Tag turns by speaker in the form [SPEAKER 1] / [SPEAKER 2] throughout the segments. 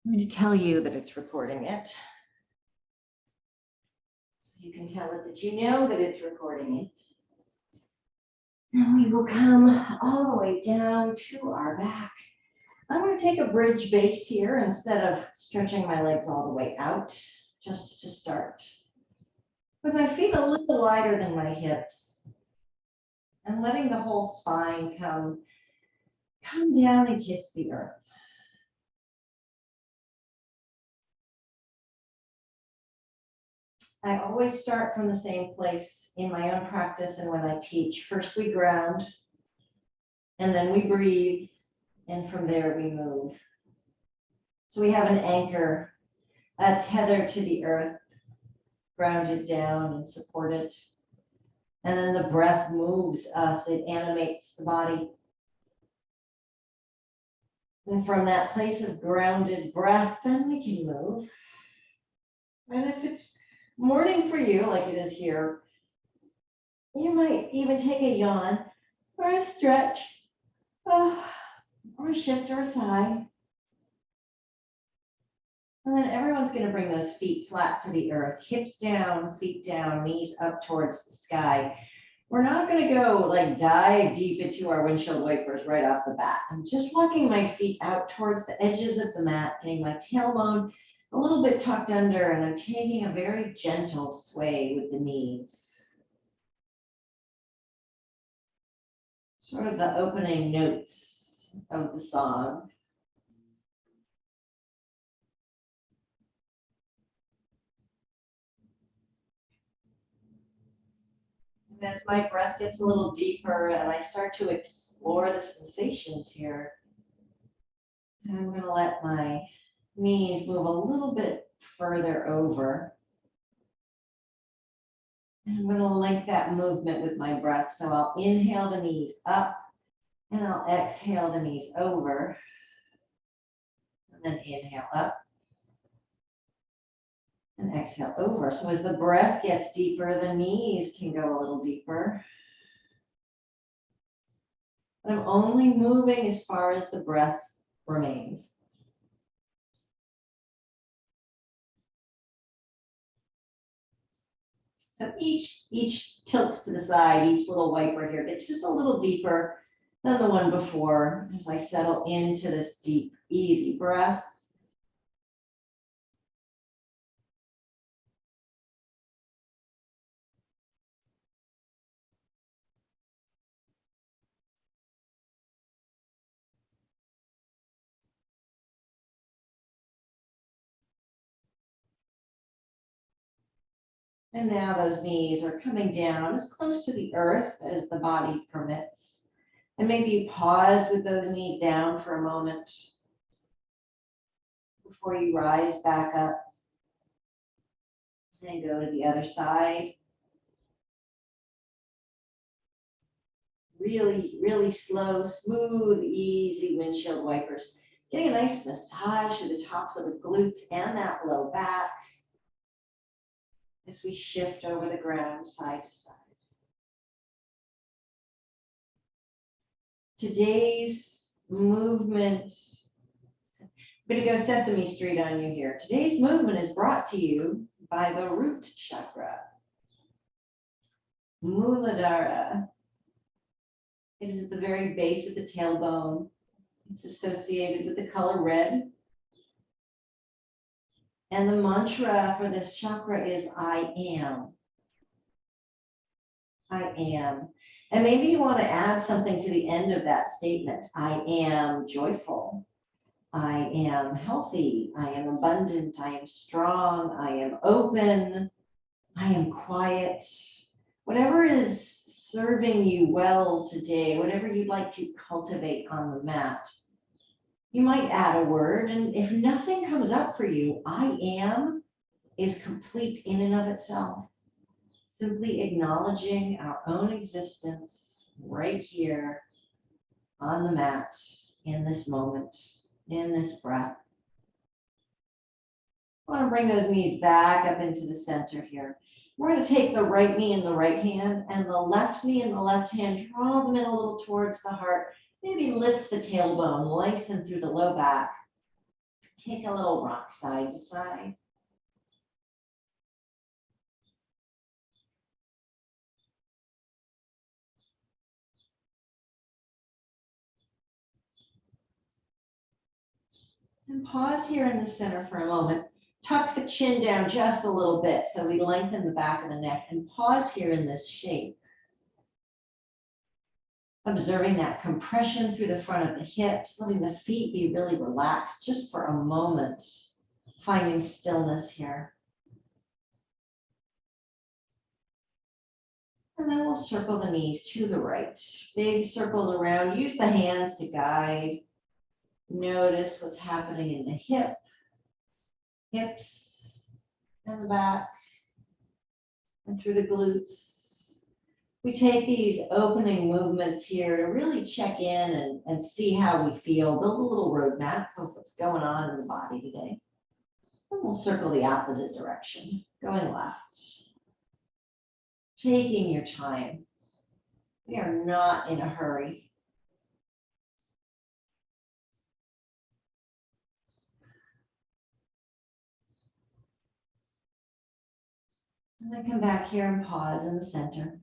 [SPEAKER 1] I'm going to tell you that it's recording it. So you can tell it that you know that it's recording it. And we will come all the way down to our back. I'm going to take a bridge base here instead of stretching my legs all the way out, just to start. With my feet a little wider than my hips. And letting the whole spine come down and kiss the earth. I always start from the same place in my own practice and when I teach. First we ground, and then we breathe, and from there we move. So we have an anchor, a tether to the earth, grounded down and supported. And then the breath moves us, it animates the body. And from that place of grounded breath, then we can move. And if it's morning for you, like it is here, you might even take a yawn or a stretch or a shift or a sigh. And then everyone's going to bring those feet flat to the earth, hips down, feet down, knees up towards the sky. We're not going to go like dive deep into our windshield wipers right off the bat. I'm just walking my feet out towards the edges of the mat, getting my tailbone a little bit tucked under, and I'm taking a very gentle sway with the knees. Sort of the opening notes of the song. And as my breath gets a little deeper and I start to explore the sensations here, I'm going to let my knees move a little bit further over. And I'm going to link that movement with my breath. So I'll inhale the knees up and I'll exhale the knees over. And then inhale up and exhale over. So as the breath gets deeper, the knees can go a little deeper. But I'm only moving as far as the breath remains. So each tilts to the side, each little wiper here gets just a little deeper than the one before as I settle into this deep, easy breath. And now those knees are coming down as close to the earth as the body permits. And maybe you pause with those knees down for a moment before you rise back up and go to the other side. Really, really slow, smooth, easy windshield wipers. Getting a nice massage to the tops of the glutes and that low back as we shift over the ground side to side. Today's movement, I'm going to go Sesame Street on you here. Today's movement is brought to you by the root chakra, Muladhara. It is at the very base of the tailbone. It's associated with the color red. And the mantra for this chakra is I am. I am. And maybe you want to add something to the end of that statement. I am joyful. I am healthy. I am abundant. I am strong. I am open. I am quiet. Whatever is serving you well today, whatever you'd like to cultivate on the mat, you might add a word. And if nothing comes up for you, I am is complete in and of itself. Simply acknowledging our own existence right here on the mat, in this moment, in this breath. I want to bring those knees back up into the center here. We're going to take the right knee in the right hand and the left knee in the left hand, draw them in a little towards the heart. Maybe lift the tailbone, lengthen through the low back. Take a little rock side to side. And pause here in the center for a moment. Tuck the chin down just a little bit so we lengthen the back of the neck, and pause here in this shape. Observing that compression through the front of the hips, letting the feet be really relaxed just for a moment, finding stillness here. And then we'll circle the knees to the right. Big circles around. Use the hands to guide. Notice what's happening in the hips, and the back, and through the glutes. We take these opening movements here to really check in and see how we feel. Build a little roadmap of what's going on in the body today. And we'll circle the opposite direction, going left. Taking your time. We are not in a hurry. And then come back here and pause in the center.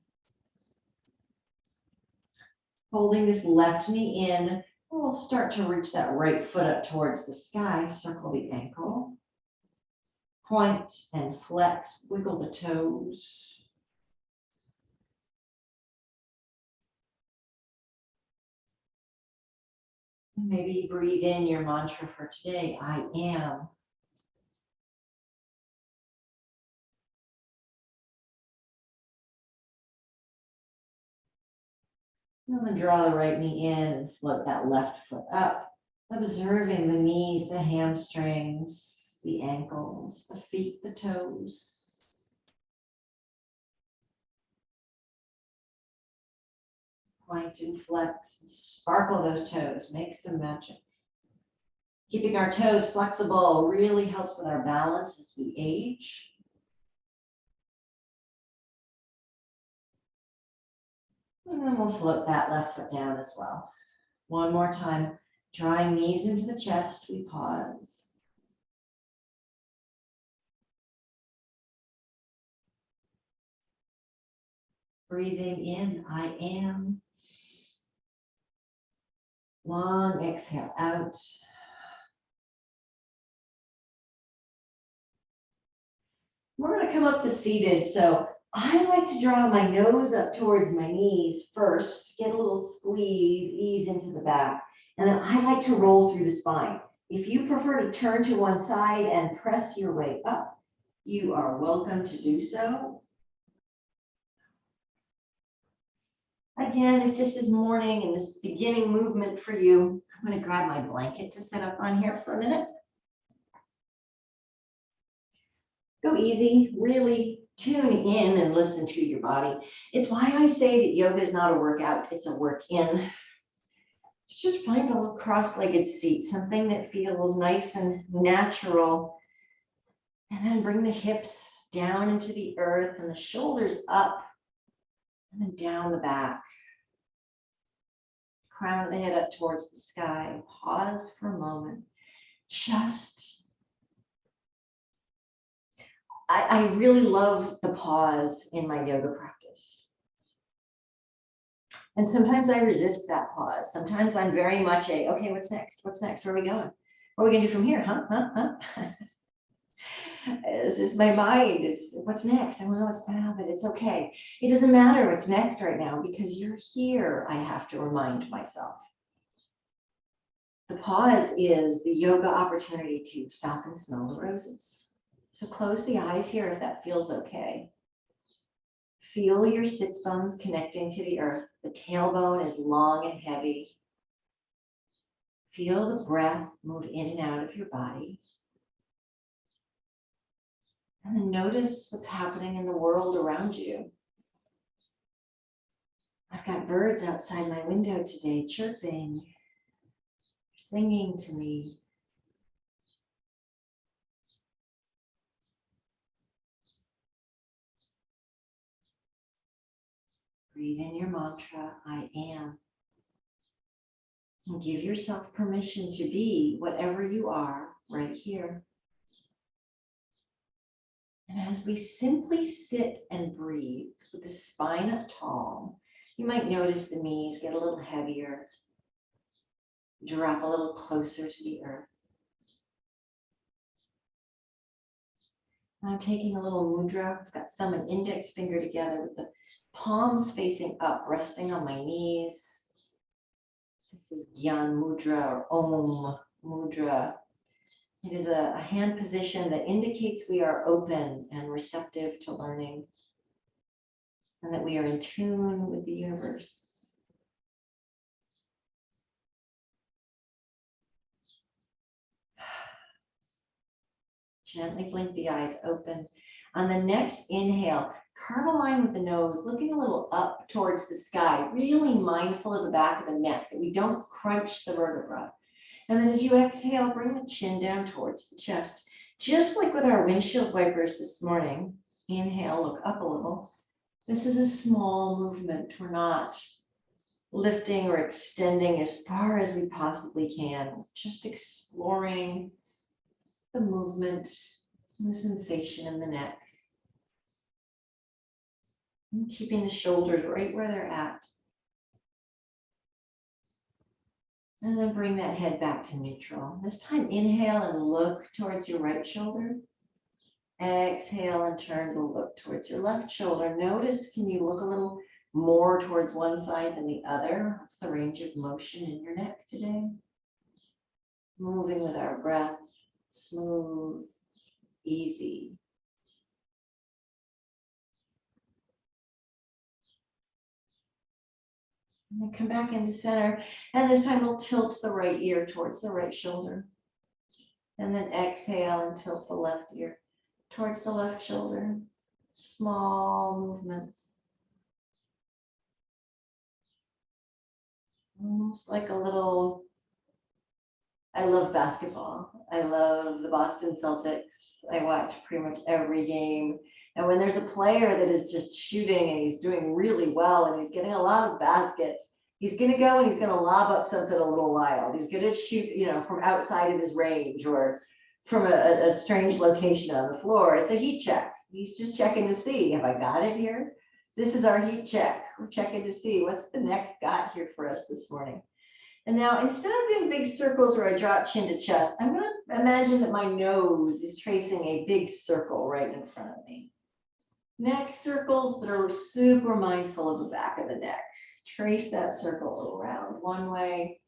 [SPEAKER 1] Holding this left knee in, we'll start to reach that right foot up towards the sky. Circle the ankle. Point and flex, wiggle the toes. Maybe breathe in your mantra for today, I am. And then draw the right knee in and float that left foot up, observing the knees, the hamstrings, the ankles, the feet, the toes. Point and flex, sparkle those toes, make some magic. Keeping our toes flexible really helps with our balance as we age. And then we'll float that left foot down as well. One more time, drawing knees into the chest, we pause. Breathing in, I am. Long exhale out. We're going to come up to seated. So I like to draw my nose up towards my knees first, get a little squeeze, ease into the back. And then I like to roll through the spine. If you prefer to turn to one side and press your way up, you are welcome to do so. Again, if this is morning and this beginning movement for you, I'm going to grab my blanket to sit up on here for a minute. Go easy, really tune in and listen to your body. It's why I say that yoga is not a workout, it's a work in. Just find a little cross-legged seat, something that feels nice and natural. And then bring the hips down into the earth and the shoulders up and then down the back. Crown of the head up towards the sky. Pause for a moment. I really love the pause in my yoga practice. And sometimes I resist that pause. Sometimes I'm very much okay, what's next? What's next? Where are we going? What are we going to do from here? This is my mind. What's next? I don't know what's now, but it's okay. It doesn't matter what's next right now because you're here, I have to remind myself. The pause is the yoga opportunity to stop and smell the roses. So close the eyes here if that feels okay. Feel your sits bones connecting to the earth. The tailbone is long and heavy. Feel the breath move in and out of your body. And then notice what's happening in the world around you. I've got birds outside my window today chirping, singing to me. Breathe in your mantra, I am. And give yourself permission to be whatever you are right here. And as we simply sit and breathe with the spine up tall, you might notice the knees get a little heavier, drop a little closer to the earth. I'm taking a little mudra. I've got thumb and index finger together with the palms facing up, resting on my knees. This is Gyan Mudra or Om Mudra. It is a hand position that indicates we are open and receptive to learning, and that we are in tune with the universe. Gently blink the eyes open. On the next inhale, carve a line with the nose, looking a little up towards the sky, really mindful of the back of the neck, that we don't crunch the vertebra. And then as you exhale, bring the chin down towards the chest. Just like with our windshield wipers this morning, inhale, look up a little. This is a small movement. We're not lifting or extending as far as we possibly can, just exploring the movement and the sensation in the neck. And keeping the shoulders right where they're at. And then bring that head back to neutral. This time, inhale and look towards your right shoulder. Exhale and turn to look towards your left shoulder. Notice, can you look a little more towards one side than the other? What's the range of motion in your neck today? Moving with our breath, smooth, easy. And then come back into center. And this time we'll tilt the right ear towards the right shoulder. And then exhale and tilt the left ear towards the left shoulder. Small movements. Almost like a little, I love basketball. I love the Boston Celtics. I watch pretty much every game. And when there's a player that is just shooting and he's doing really well and he's getting a lot of baskets, he's going to go and he's going to lob up something a little wild. He's going to shoot, from outside of his range or from a strange location on the floor. It's a heat check. He's just checking to see, have I got it here? This is our heat check. We're checking to see what's the neck got here for us this morning. And now, instead of doing big circles where I drop chin to chest, I'm going to imagine that my nose is tracing a big circle right in front of me. Neck circles that are super mindful of the back of the neck. Trace that circle around one way.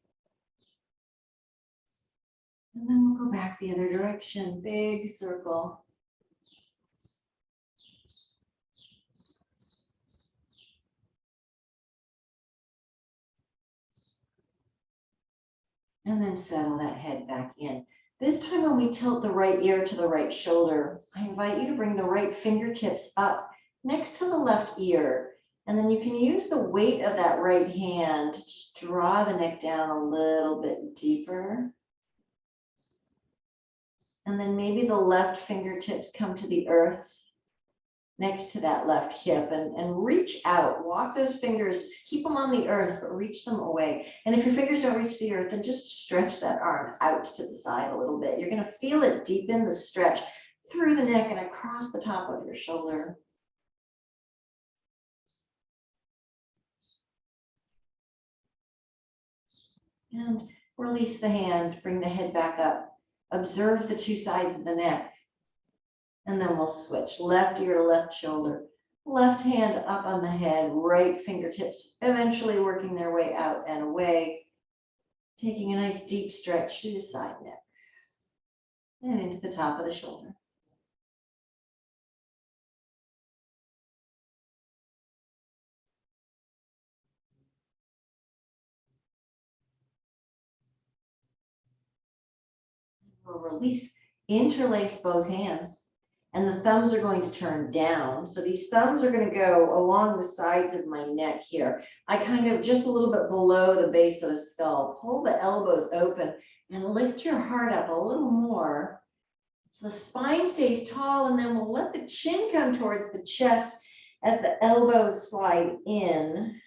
[SPEAKER 1] And then we'll go back the other direction. Big circle. And then settle that head back in. This time when we tilt the right ear to the right shoulder, I invite you to bring the right fingertips up next to the left ear. And then you can use the weight of that right hand to just draw the neck down a little bit deeper. And then maybe the left fingertips come to the earth next to that left hip and reach out. Walk those fingers, keep them on the earth, but reach them away. And if your fingers don't reach the earth, then just stretch that arm out to the side a little bit. You're going to feel it deepen the stretch through the neck and across the top of your shoulder. And release the hand, bring the head back up. Observe the two sides of the neck. And then we'll switch left ear to left shoulder, left hand up on the head, right fingertips eventually working their way out and away, taking a nice deep stretch through the side neck and into the top of the shoulder. We'll release, interlace both hands. And the thumbs are going to turn down. So these thumbs are going to go along the sides of my neck here. I kind of just a little bit below the base of the skull. Pull the elbows open and lift your heart up a little more. So the spine stays tall, and then we'll let the chin come towards the chest as the elbows slide in.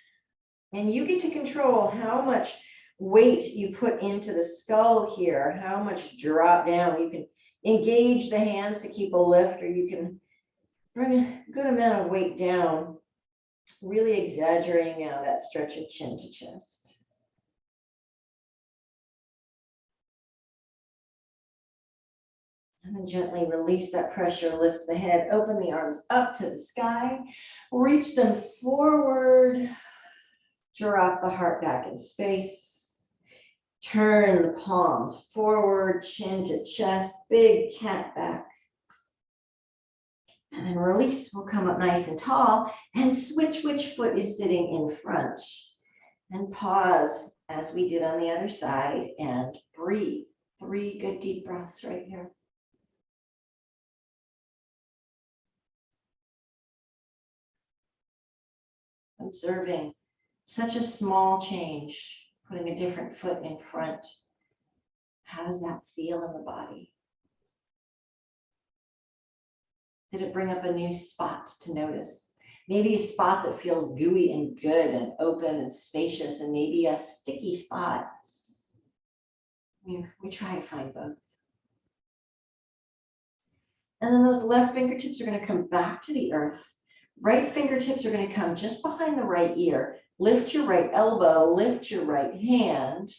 [SPEAKER 1] And you get to control how much weight you put into the skull here, how much drop down. You can engage the hands to keep a lift, or you can bring a good amount of weight down, really exaggerating now that stretch of chin to chest. And then gently release that pressure, lift the head, open the arms up to the sky, reach them forward, drop the heart back in space, turn the palms forward, chin to chest, big cat back. And then release, we'll come up nice and tall and switch which foot is sitting in front. And pause as we did on the other side and breathe. 3 good deep breaths right here. Observing such a small change, putting a different foot in front. How does that feel in the body? Did it bring up a new spot to notice? Maybe a spot that feels gooey and good and open and spacious, and maybe a sticky spot. We try to find both. And then those left fingertips are going to come back to the earth. Right fingertips are going to come just behind the right ear. Lift your right elbow, lift your right hand,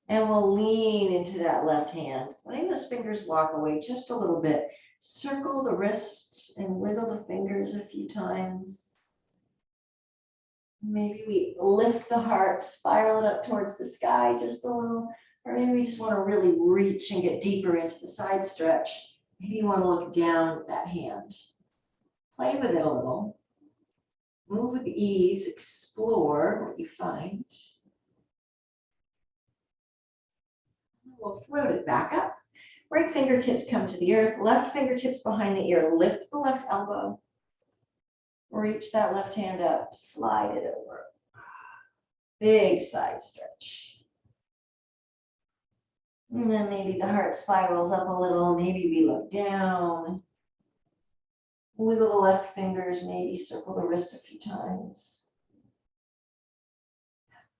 [SPEAKER 1] and we'll lean into that left hand. Letting those fingers walk away just a little bit. Circle the wrist and wiggle the fingers a few times. Maybe we lift the heart, spiral it up towards the sky just a little, or maybe we just want to really reach and get deeper into the side stretch. Maybe you want to look down at that hand. Play with it a little. Move with ease, explore what you find. We'll float it back up. Right fingertips come to the earth, left fingertips behind the ear. Lift the left elbow. Reach that left hand up, slide it over. Big side stretch. And then maybe the heart spirals up a little. Maybe we look down. Wiggle the left fingers, maybe circle the wrist a few times.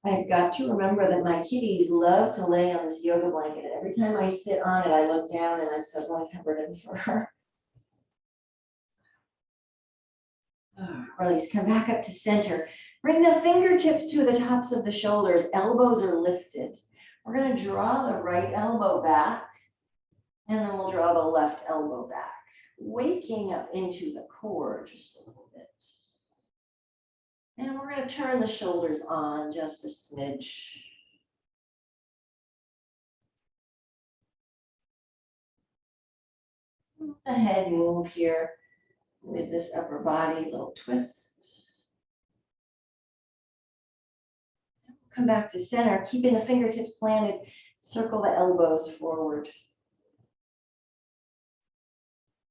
[SPEAKER 1] I've got to remember that my kitties love to lay on this yoga blanket. And every time I sit on it, I look down and I'm suddenly covered in fur. Release, come back up to center. Bring the fingertips to the tops of the shoulders. Elbows are lifted. We're going to draw the right elbow back, and then we'll draw the left elbow back. Waking up into the core just a little bit. And we're going to turn the shoulders on just a smidge. The head move here with this upper body, little twist. Come back to center, keeping the fingertips planted. Circle the elbows forward.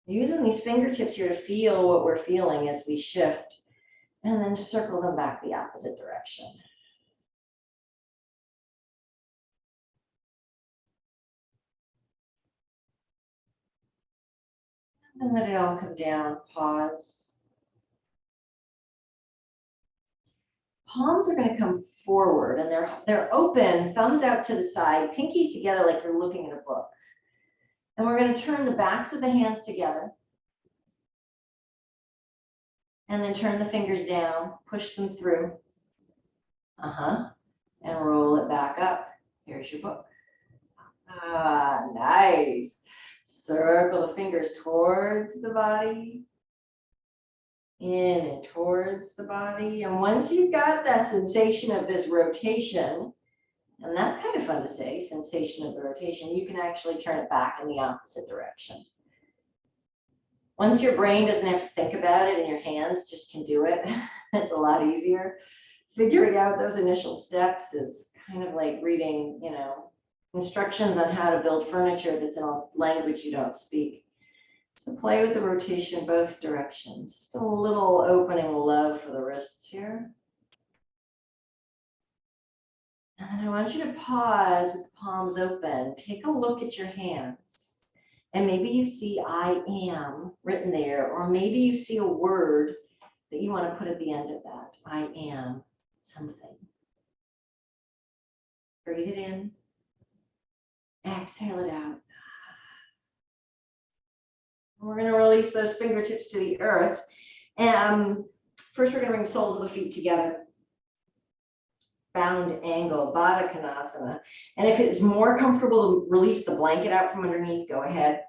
[SPEAKER 1] Using these fingertips here to feel what we're feeling as we shift, and then circle them back the opposite direction. And let it all come down, pause. Palms are going to come forward, and they're open, thumbs out to the side, pinkies together like you're looking at a book. And we're going to turn the backs of the hands together. And then turn the fingers down, push them through. And roll it back up. Here's your book. Nice. Circle the fingers towards the body. In and towards the body. And once you've got that sensation of this rotation, and that's kind of fun to say, sensation of the rotation, you can actually turn it back in the opposite direction. Once your brain doesn't have to think about it and your hands just can do it, it's a lot easier. Figuring out those initial steps is kind of like reading, instructions on how to build furniture that's in a language you don't speak. So play with the rotation both directions. Just a little opening love for the wrists here. And then I want you to pause with the palms open. Take a look at your hands. And maybe you see I am written there, or maybe you see a word that you want to put at the end of that. I am something. Breathe it in. Exhale it out. We're going to release those fingertips to the earth. First, we're going to bring the soles of the feet together. Bound angle, Badakanasana. And if it's more comfortable to release the blanket out from underneath, go ahead.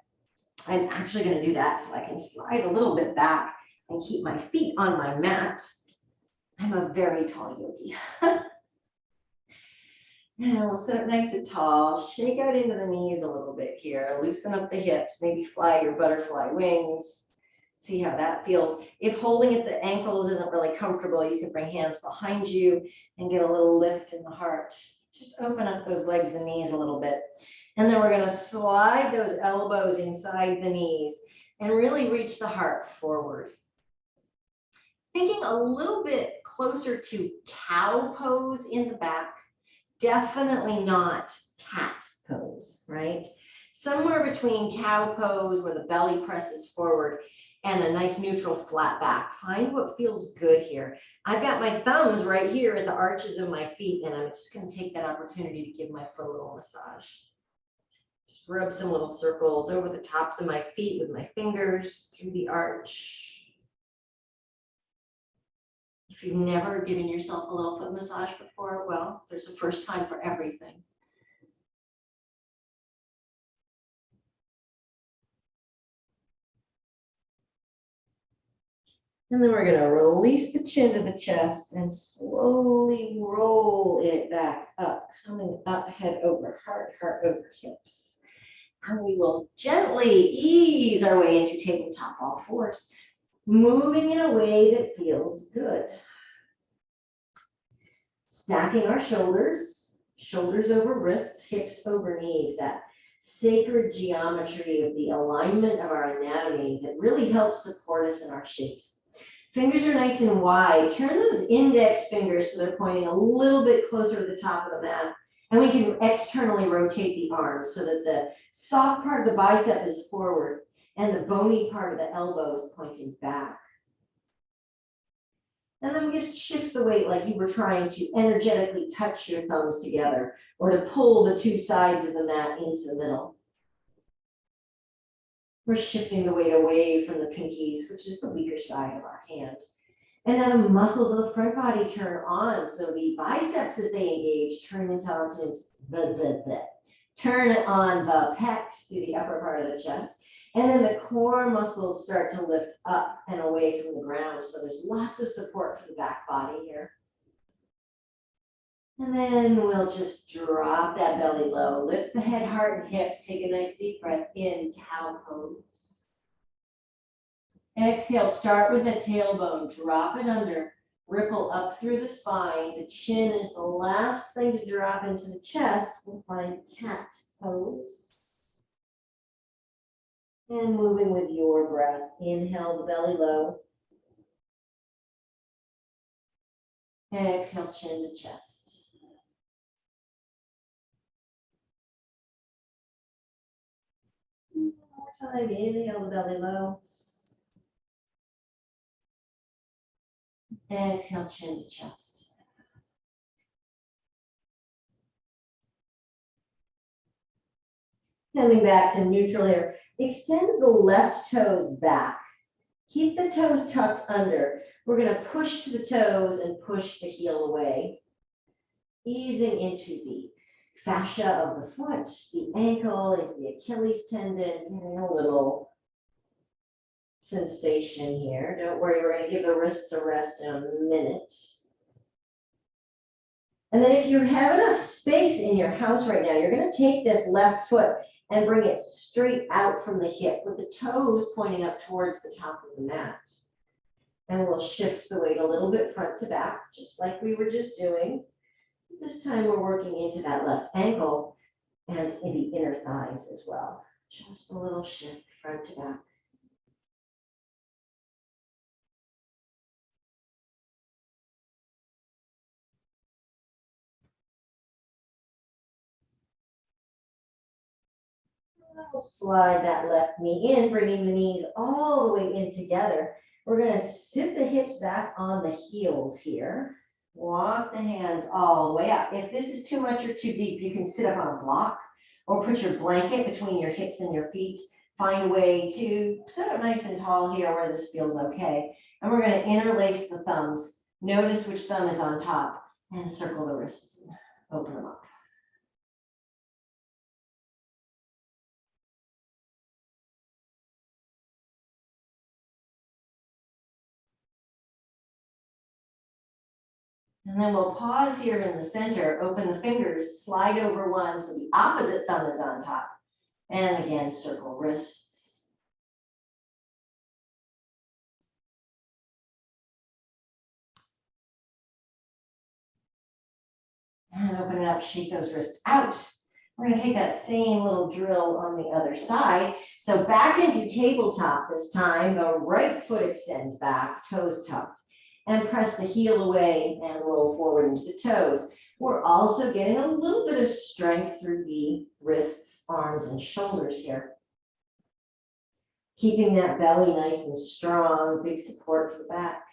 [SPEAKER 1] I'm actually going to do that so I can slide a little bit back and keep my feet on my mat. I'm a very tall yogi. And we'll sit up nice and tall, shake out into the knees a little bit here, loosen up the hips, maybe fly your butterfly wings. See how that feels. If holding at the ankles isn't really comfortable, you can bring hands behind you and get a little lift in the heart. Just open up those legs and knees a little bit. And then we're going to slide those elbows inside the knees and really reach the heart forward. Thinking a little bit closer to cow pose in the back, definitely not cat pose, right? Somewhere between cow pose where the belly presses forward and a nice neutral flat back. Find what feels good here. I've got my thumbs right here at the arches of my feet, and I'm just going to take that opportunity to give my foot a little massage. Just rub some little circles over the tops of my feet with my fingers through the arch. If you've never given yourself a little foot massage before, well, there's a first time for everything. And then we're going to release the chin to the chest and slowly roll it back up, coming up, head over heart, heart over hips. And we will gently ease our way into tabletop all fours, moving in a way that feels good. Stacking our shoulders, shoulders over wrists, hips over knees, that sacred geometry of the alignment of our anatomy that really helps support us in our shapes. Fingers are nice and wide. Turn those index fingers so they're pointing a little bit closer to the top of the mat. And we can externally rotate the arms so that the soft part of the bicep is forward and the bony part of the elbow is pointing back. And then we just shift the weight like you were trying to energetically touch your thumbs together or to pull the two sides of the mat into the middle. We're shifting the weight away from the pinkies, which is the weaker side of our hand. And now the muscles of the front body turn on. So the biceps, as they engage, turn on the pecs through the upper part of the chest. And then the core muscles start to lift up and away from the ground. So there's lots of support for the back body here. And then we'll just drop that belly low, lift the head, heart, and hips. Take a nice deep breath in, cow pose. Exhale, start with that tailbone, drop it under, ripple up through the spine. The chin is the last thing to drop into the chest. We'll find cat pose. And moving with your breath, inhale the belly low. Exhale, chin to chest. One more time, inhale the belly low. Exhale, chin to chest. Coming back to neutral here. Extend the left toes back. Keep the toes tucked under. We're going to push to the toes and push the heel away. Easing into the fascia of the foot, the ankle, into the Achilles tendon, getting a little sensation here. Don't worry, we're going to give the wrists a rest in a minute. And then if you have enough space in your house right now, you're going to take this left foot and bring it straight out from the hip with the toes pointing up towards the top of the mat. And we'll shift the weight a little bit front to back, just like we were just doing. This time we're working into that left ankle and in the inner thighs as well. Just a little shift front to back. We'll slide that left knee in, bringing the knees all the way in together. We're going to sit the hips back on the heels here. Walk the hands all the way up. If this is too much or too deep, you can sit up on a block or put your blanket between your hips and your feet. Find a way to sit up nice and tall here where this feels okay. And we're going to interlace the thumbs. Notice which thumb is on top and circle the wrists and open them up. And then we'll pause here in the center, open the fingers, slide over one so the opposite thumb is on top. And again, circle wrists. And open it up, shake those wrists out. We're going to take that same little drill on the other side. So back into tabletop this time. The right foot extends back, toes tucked. And press the heel away and roll forward into the toes. We're also getting a little bit of strength through the wrists, arms, and shoulders here. Keeping that belly nice and strong, big support for the back.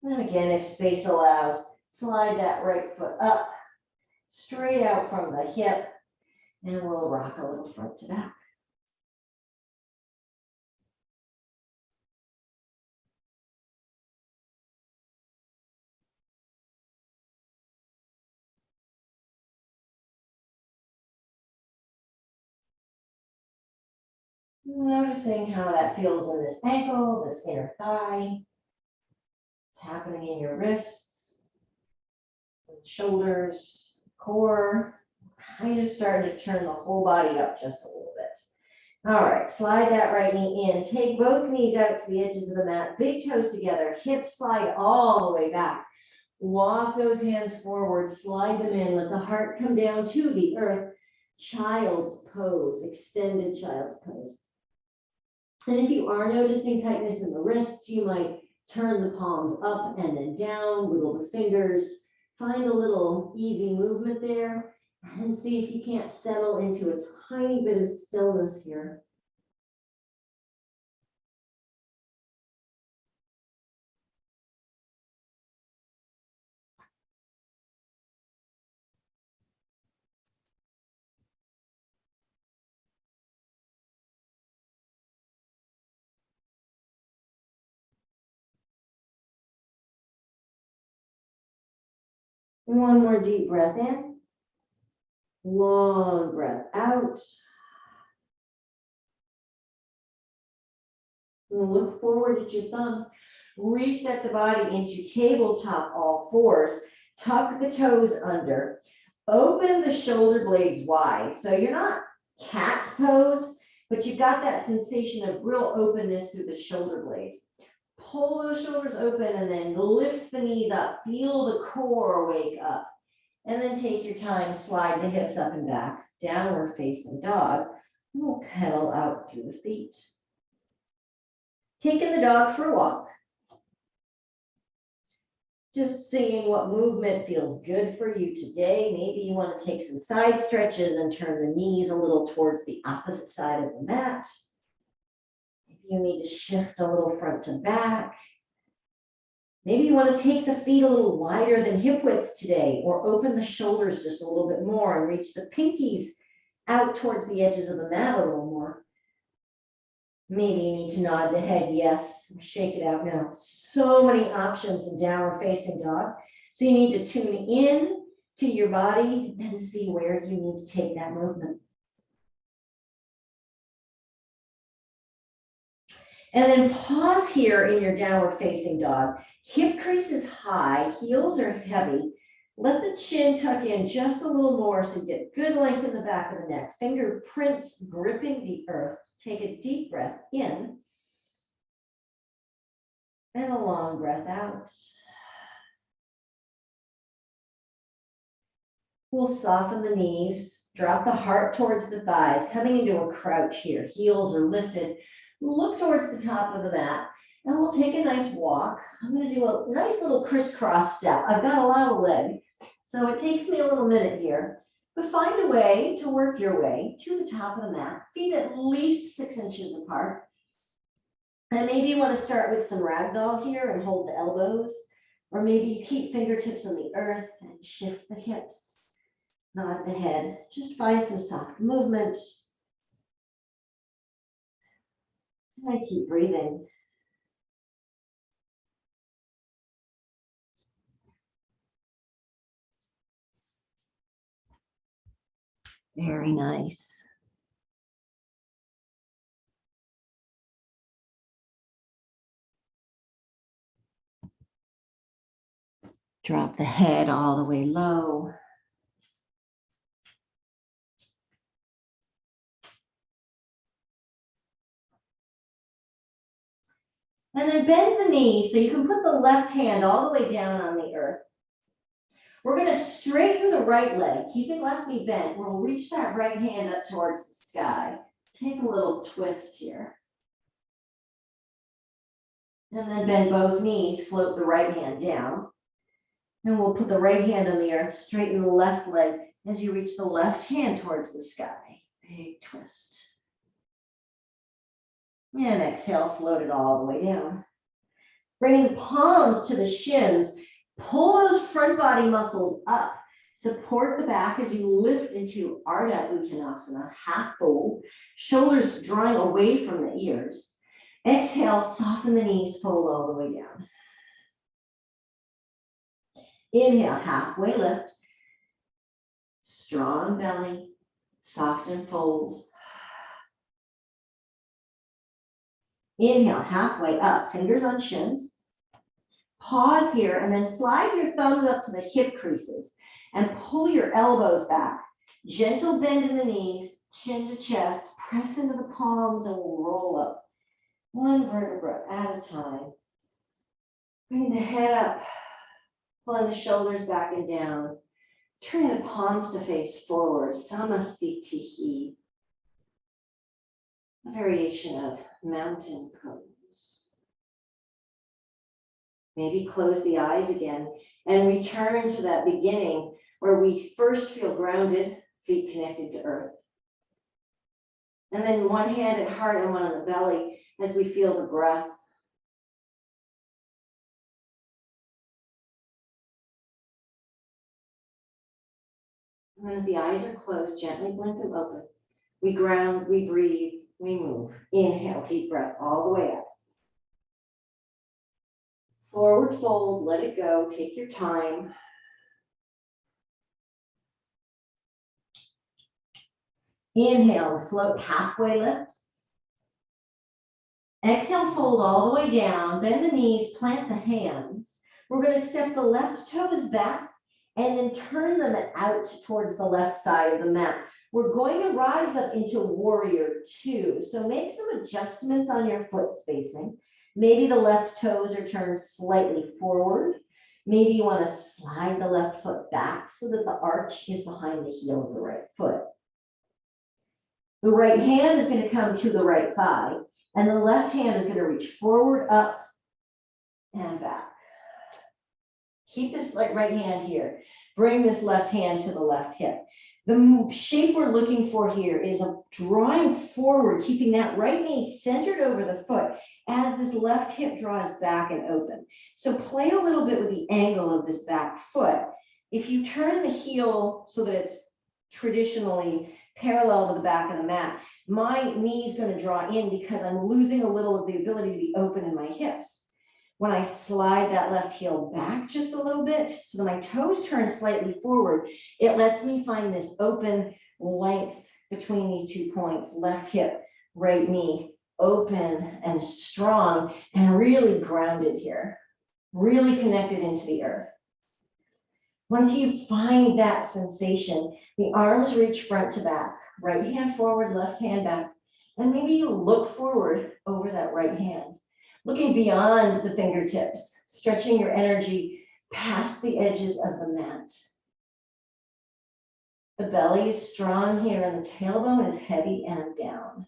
[SPEAKER 1] And again, if space allows, slide that right foot up, straight out from the hip, and we'll rock a little front to back. Noticing how that feels in this ankle, this inner thigh. It's happening in your wrists, shoulders, core. Kind of starting to turn the whole body up just a little bit. All right, slide that right knee in. Take both knees out to the edges of the mat, big toes together, hips slide all the way back. Walk those hands forward, slide them in, let the heart come down to the earth. Child's pose, extended child's pose. And if you are noticing tightness in the wrists, you might turn the palms up and then down, wiggle the fingers, find a little easy movement there, and see if you can't settle into a tiny bit of stillness here. One more deep breath in. Long breath out. Look forward at your thumbs. Reset the body into tabletop, all fours. Tuck the toes under. Open the shoulder blades wide. So you're not cat pose, but you've got that sensation of real openness through the shoulder blades. Pull those shoulders open and then lift the knees up. Feel the core wake up. And then take your time, slide the hips up and back, downward facing dog. And we'll pedal out through the feet. Taking the dog for a walk. Just seeing what movement feels good for you today. Maybe you want to take some side stretches and turn the knees a little towards the opposite side of the mat. Maybe you need to shift a little front to back. Maybe you want to take the feet a little wider than hip width today, or open the shoulders just a little bit more and reach the pinkies out towards the edges of the mat a little more. Maybe you need to nod the head yes, shake it out now. So many options in downward facing dog. So you need to tune in to your body and see where you need to take that movement. And then pause here in your downward facing dog. Hip crease is high, heels are heavy. Let the chin tuck in just a little more so you get good length in the back of the neck. Fingerprints gripping the earth. Take a deep breath in and a long breath out. We'll soften the knees, drop the heart towards the thighs, coming into a crouch here. Heels are lifted. Look towards the top of the mat, and we'll take a nice walk. I'm going to do a nice little crisscross step. I've got a lot of leg, so it takes me a little minute here. But find a way to work your way to the top of the mat, feet at least 6 inches apart. And maybe you want to start with some ragdoll here and hold the elbows, or maybe you keep fingertips on the earth and shift the hips, nod the head. Just find some soft movement. And I keep breathing. Very nice. Drop the head all the way low. And then bend the knees so you can put the left hand all the way down on the earth. We're going to straighten the right leg, keeping left knee bent. We'll reach that right hand up towards the sky. Take a little twist here. And then bend both knees, float the right hand down. And we'll put the right hand on the earth, straighten the left leg as you reach the left hand towards the sky. Big twist. And exhale, float it all the way down. Bringing the palms to the shins, pull those front body muscles up. Support the back as you lift into Ardha Uttanasana, half fold, shoulders drawing away from the ears. Exhale, soften the knees, fold all the way down. Inhale, halfway lift. Strong belly, soften folds. Inhale, halfway up, fingers on shins. Pause here and then slide your thumbs up to the hip creases and pull your elbows back. Gentle bend in the knees, chin to chest, press into the palms and we'll roll up. One vertebra at a time. Bring the head up, pulling the shoulders back and down. Turn the palms to face forward, Samastitihi. A variation of mountain pose. Maybe close the eyes again and return to that beginning where we first feel grounded, feet connected to earth. And then one hand at heart and one on the belly as we feel the breath. And then if the eyes are closed, gently blink them open. We ground, we breathe, we move. Inhale, deep breath all the way up. Forward fold, let it go, take your time. Inhale, float halfway lift. Exhale, fold all the way down, bend the knees, plant the hands. We're going to step the left toes back and then turn them out towards the left side of the mat. We're going to rise up into warrior two. So make some adjustments on your foot spacing. Maybe the left toes are turned slightly forward. Maybe you want to slide the left foot back so that the arch is behind the heel of the right foot. The right hand is going to come to the right thigh, and the left hand is going to reach forward, up, and back. Keep this right hand here. Bring this left hand to the left hip. The shape we're looking for here is a drawing forward, keeping that right knee centered over the foot as this left hip draws back and open. So play a little bit with the angle of this back foot. If you turn the heel so that it's traditionally parallel to the back of the mat, my knee is going to draw in because I'm losing a little of the ability to be open in my hips. When I slide that left heel back just a little bit so that my toes turn slightly forward, it lets me find this open length between these 2 points, left hip, right knee, open and strong and really grounded here, really connected into the earth. Once you find that sensation, the arms reach front to back, right hand forward, left hand back, and maybe you look forward over that right hand. Looking beyond the fingertips, stretching your energy past the edges of the mat. The belly is strong here and the tailbone is heavy and down.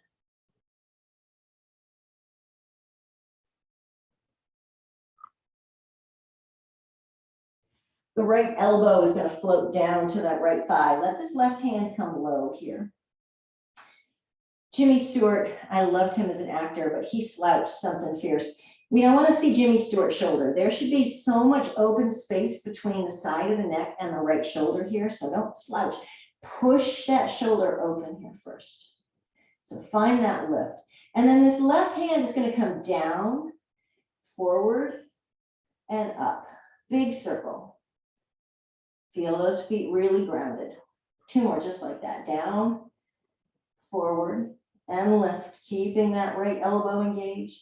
[SPEAKER 1] The right elbow is going to float down to that right thigh. Let this left hand come low here. Jimmy Stewart, I loved him as an actor, but he slouched something fierce. We don't want to see Jimmy Stewart's shoulder. There should be so much open space between the side of the neck and the right shoulder here, so don't slouch. Push that shoulder open here first. So find that lift. And then this left hand is going to come down, forward, and up. Big circle. Feel those feet really grounded. 2 more just like that. Down, forward, and lift, keeping that right elbow engaged.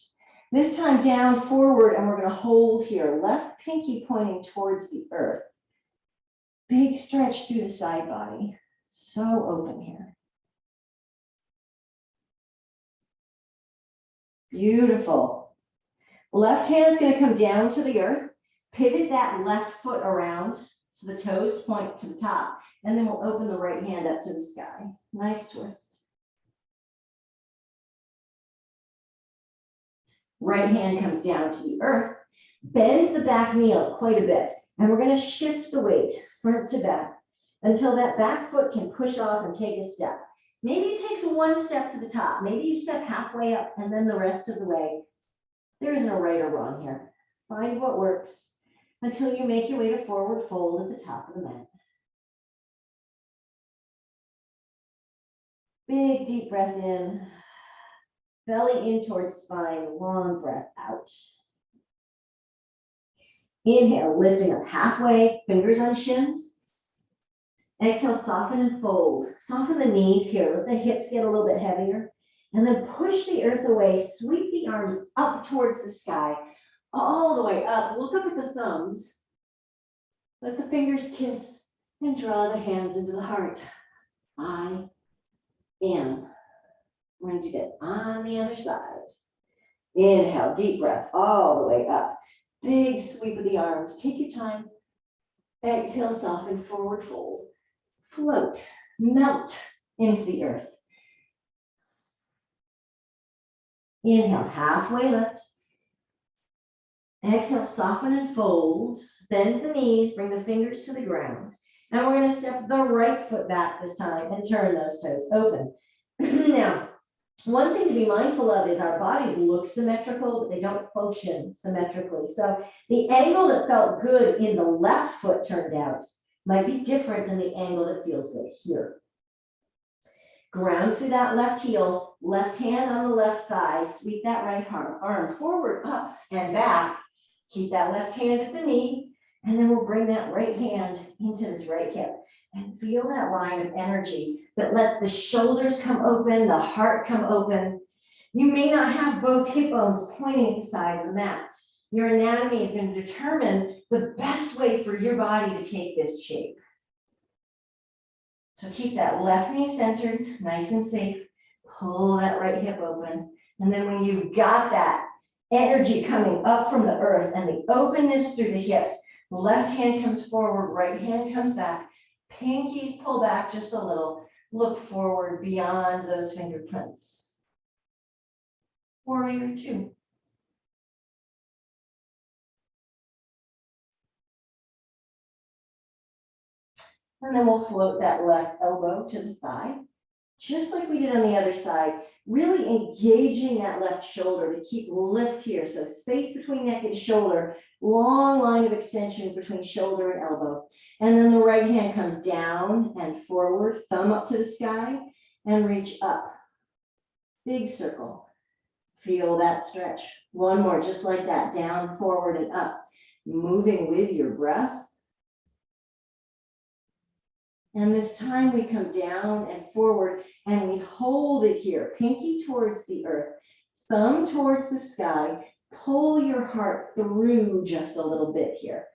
[SPEAKER 1] This time down, forward, and we're going to hold here. Left pinky pointing towards the earth. Big stretch through the side body. So open here. Beautiful. Left hand is going to come down to the earth. Pivot that left foot around so the toes point to the top. And then we'll open the right hand up to the sky. Nice twist. Right hand comes down to the earth. Bend the back knee up quite a bit. And we're going to shift the weight front to back until that back foot can push off and take a step. Maybe it takes 1 step to the top. Maybe you step halfway up and then the rest of the way. There isn't a right or wrong here. Find what works until you make your way to forward fold at the top of the mat. Big deep breath in. Belly in towards spine, long breath out. Inhale, lifting up halfway, fingers on shins. Exhale, soften and fold. Soften the knees here, let the hips get a little bit heavier. And then push the earth away, sweep the arms up towards the sky, all the way up. Look up at the thumbs. Let the fingers kiss and draw the hands into the heart. I am. We're going to do that on the other side. Inhale, deep breath all the way up. Big sweep of the arms. Take your time. Exhale, soften, forward fold. Float, melt into the earth. Inhale, halfway lift. Exhale, soften and fold. Bend the knees, bring the fingers to the ground. Now we're going to step the right foot back this time and turn those toes open. Now, one thing to be mindful of is our bodies look symmetrical, but they don't function symmetrically. So the angle that felt good in the left foot turned out might be different than the angle that feels good here. Ground through that left heel, left hand on the left thigh, sweep that right arm forward, up and back. Keep that left hand at the knee, and then we'll bring that right hand into this right hip. And feel that line of energy that lets the shoulders come open, the heart come open. You may not have both hip bones pointing at the side of the mat. Your anatomy is going to determine the best way for your body to take this shape. So keep that left knee centered, nice and safe. Pull that right hip open. And then when you've got that energy coming up from the earth and the openness through the hips, left hand comes forward, right hand comes back. Pinkies pull back just a little. Look forward beyond those fingerprints. Warrior 2. And then we'll float that left elbow to the thigh, just like we did on the other side, really engaging that left shoulder to keep lift here. So space between neck and shoulder, long line of extension between shoulder and elbow. And then the right hand comes down and forward, thumb up to the sky, and reach up. Big circle. Feel that stretch. One more, just like that, down, forward, and up. Moving with your breath. And this time we come down and forward and we hold it here, pinky towards the earth, thumb towards the sky. Pull your heart through just a little bit here.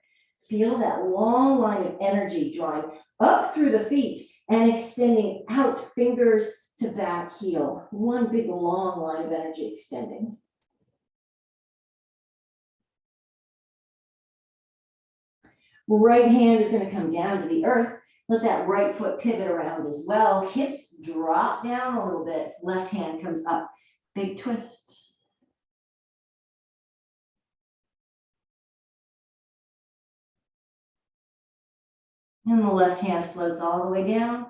[SPEAKER 1] Feel that long line of energy drawing up through the feet and extending out, fingers to back heel. One big long line of energy extending. Right hand is going to come down to the earth. Let that right foot pivot around as well. Hips drop down a little bit. Left hand comes up. Big twist. And the left hand floats all the way down.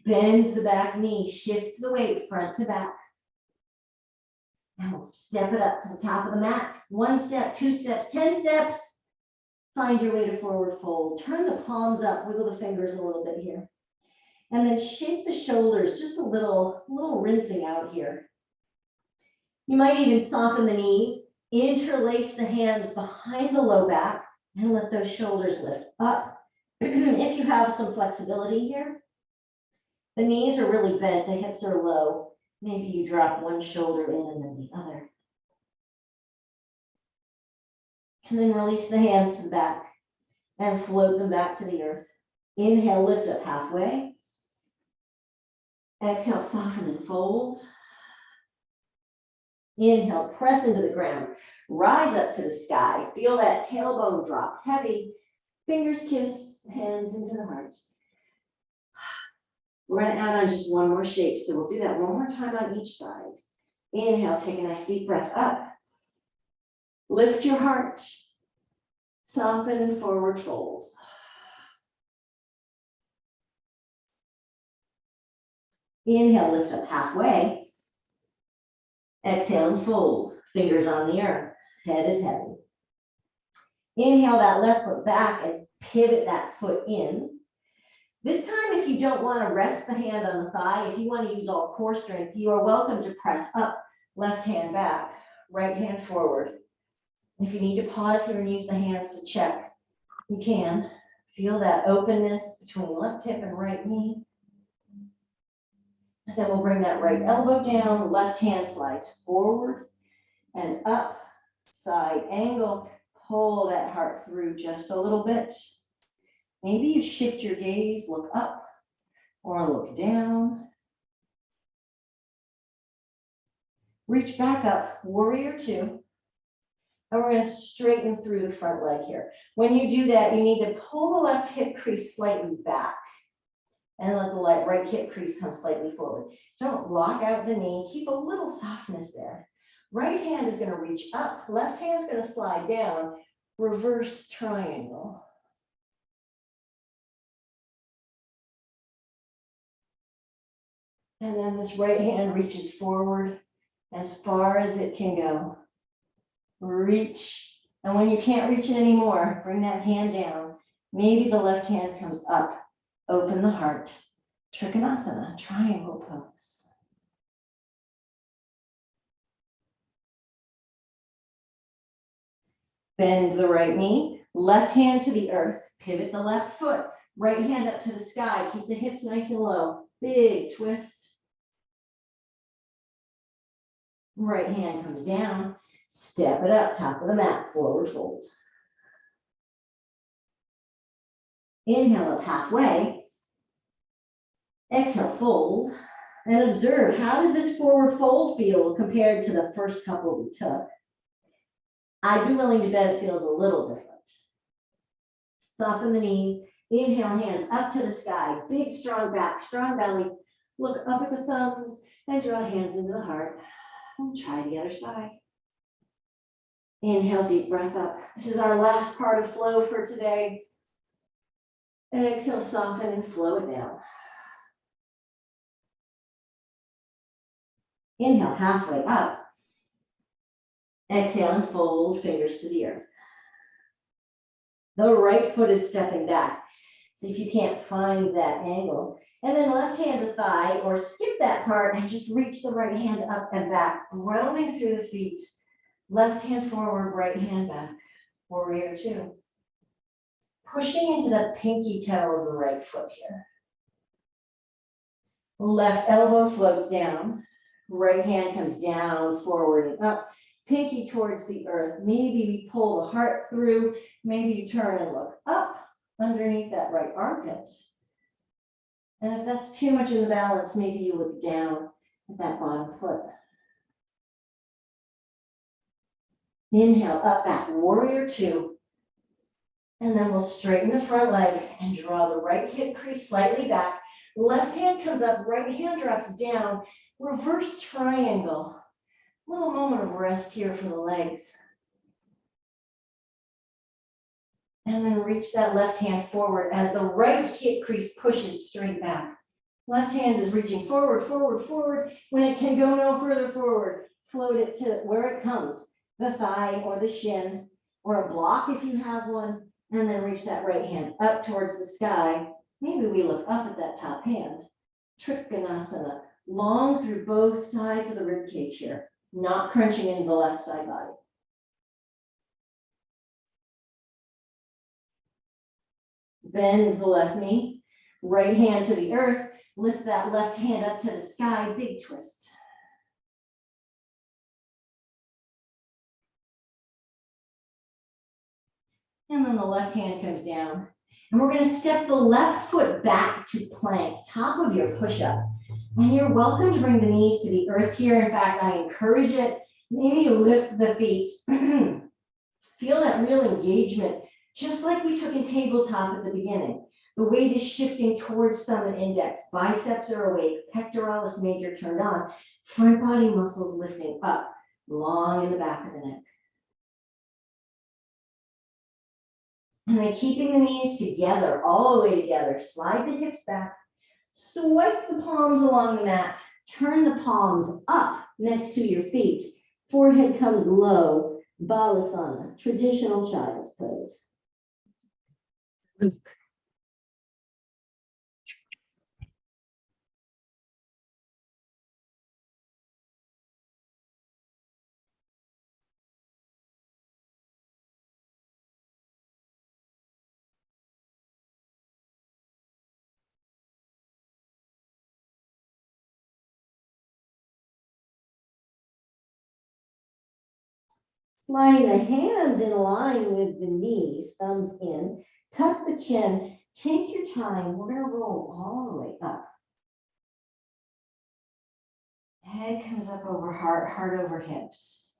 [SPEAKER 1] Bend the back knee. Shift the weight front to back. And we'll step it up to the top of the mat. 1 step, 2 steps, 10 steps. Find your way to forward fold. Turn the palms up, wiggle the fingers a little bit here. And then shake the shoulders, just a little rinsing out here. You might even soften the knees, interlace the hands behind the low back, and let those shoulders lift up. If you have some flexibility here, the knees are really bent, the hips are low. Maybe you drop one shoulder in and then the other. And then release the hands to the back and float them back to the earth. Inhale, lift up halfway. Exhale, soften and fold. Inhale, press into the ground. Rise up to the sky. Feel that tailbone drop, heavy. Fingers kiss, hands into the heart. We're going to add on just one more shape. So we'll do that one more time on each side. Inhale, take a nice deep breath up. Lift your heart. Soften and forward fold. Inhale, lift up halfway. Exhale and fold. Fingers on the earth. Head is heavy. Inhale that left foot back and pivot that foot in. This time, if you don't want to rest the hand on the thigh, if you want to use all core strength, you are welcome to press up, left hand back, right hand forward. If you need to pause here and use the hands to check, you can. Feel that openness between left hip and right knee. And then we'll bring that right elbow down, left hand slides forward and up, side angle. Pull that heart through just a little bit. Maybe you shift your gaze, look up or look down. Reach back up, warrior two. And we're going to straighten through the front leg here. When you do that, you need to pull the left hip crease slightly back and let the right hip crease come slightly forward. Don't lock out the knee. Keep a little softness there. Right hand is going to reach up. Left hand is going to slide down. Reverse triangle. And then this right hand reaches forward as far as it can go. Reach. And when you can't reach it anymore, bring that hand down. Maybe the left hand comes up. Open the heart. Trikonasana, triangle pose. Bend the right knee, left hand to the earth. Pivot the left foot. Right hand up to the sky. Keep the hips nice and low. Big twist. Right hand comes down. Step it up, top of the mat, forward fold. Inhale up halfway. Exhale, fold. And observe, how does this forward fold feel compared to the first couple we took? I'd be willing to bet it feels a little different. Soften the knees. Inhale, hands up to the sky. Big, strong back, strong belly. Look up at the thumbs and draw hands into the heart. And try the other side. Inhale, deep breath up. This is our last part of flow for today. Exhale, soften and flow it down. Inhale, halfway up. Exhale and fold, fingers to the earth. The right foot is stepping back. See if you can't find that angle. And then left hand to thigh, or skip that part and just reach the right hand up and back, grounding through the feet. Left hand forward, right hand back. Warrior two. Pushing into the pinky toe of the right foot here. Left elbow floats down. Right hand comes down, forward and up. Pinky towards the earth. Maybe we pull the heart through. Maybe you turn and look up underneath that right armpit. And if that's too much in the balance, maybe you look down at that bottom foot. Inhale, up, back, warrior two. And then we'll straighten the front leg and draw the right hip crease slightly back. Left hand comes up, right hand drops down. Reverse triangle. Little moment of rest here for the legs. And then reach that left hand forward as the right hip crease pushes straight back. Left hand is reaching forward, forward, forward. When it can go no further forward, float it to where it comes, the thigh or the shin, or a block if you have one, and then reach that right hand up towards the sky. Maybe we look up at that top hand. Trikonasana, long through both sides of the rib cage here, not crunching into the left side body. Bend the left knee, right hand to the earth, lift that left hand up to the sky, big twist. And then the left hand comes down. And we're going to step the left foot back to plank, top of your push-up. And you're welcome to bring the knees to the earth here. In fact, I encourage it. Maybe lift the feet. Feel that real engagement, just like we took in tabletop at the beginning. The weight is shifting towards thumb and index. Biceps are awake, pectoralis major turned on, front body muscles lifting up, long in the back of the neck. And then keeping the knees together, all the way together. Slide the hips back. Swipe the palms along the mat. Turn the palms up next to your feet. Forehead comes low. Balasana, traditional child's pose. Sliding the hands in line with the knees, thumbs in, tuck the chin, take your time. We're going to roll all the way up. Head comes up over heart, heart over hips.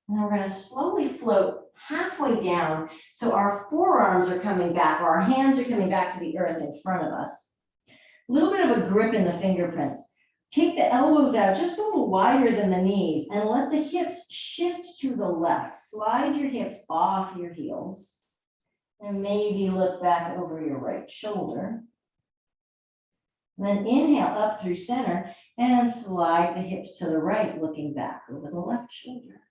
[SPEAKER 1] And then we're going to slowly float halfway down. So our forearms are coming back, or our hands are coming back to the earth in front of us. A little bit of a grip in the fingerprints. Take the elbows out just a little wider than the knees and let the hips shift to the left. Slide your hips off your heels and maybe look back over your right shoulder. And then inhale up through center and slide the hips to the right, looking back over the left shoulder.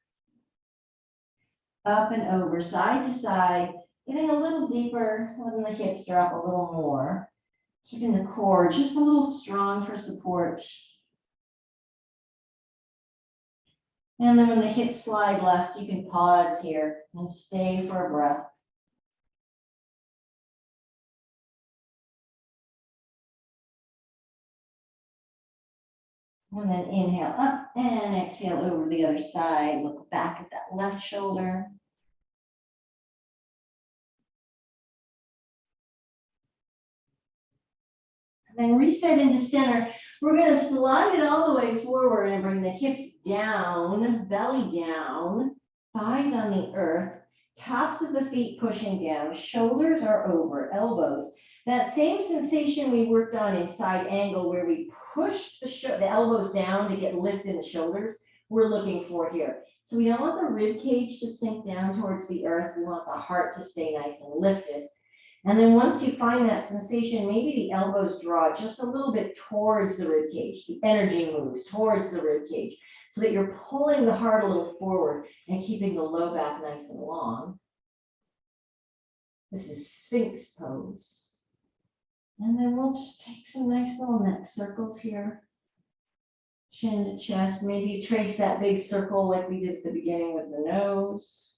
[SPEAKER 1] Up and over, side to side, getting a little deeper, letting the hips drop a little more. Keeping the core just a little strong for support. And then when the hips slide left, you can pause here and stay for a breath. And then inhale up and exhale over the other side. Look back at that left shoulder. Then reset into center. We're going to slide it all the way forward and bring the hips down, belly down, thighs on the earth, tops of the feet pushing down, shoulders are over, elbows. That same sensation we worked on in side angle where we pushed the elbows down to get lift in the shoulders, we're looking for here. So we don't want the rib cage to sink down towards the earth. We want the heart to stay nice and lifted. And then once you find that sensation, maybe the elbows draw just a little bit towards the rib cage. The energy moves towards the rib cage so that you're pulling the heart a little forward and keeping the low back nice and long. This is Sphinx pose. And then we'll just take some nice little neck circles here. Chin to chest. Maybe you trace that big circle like we did at the beginning with the nose.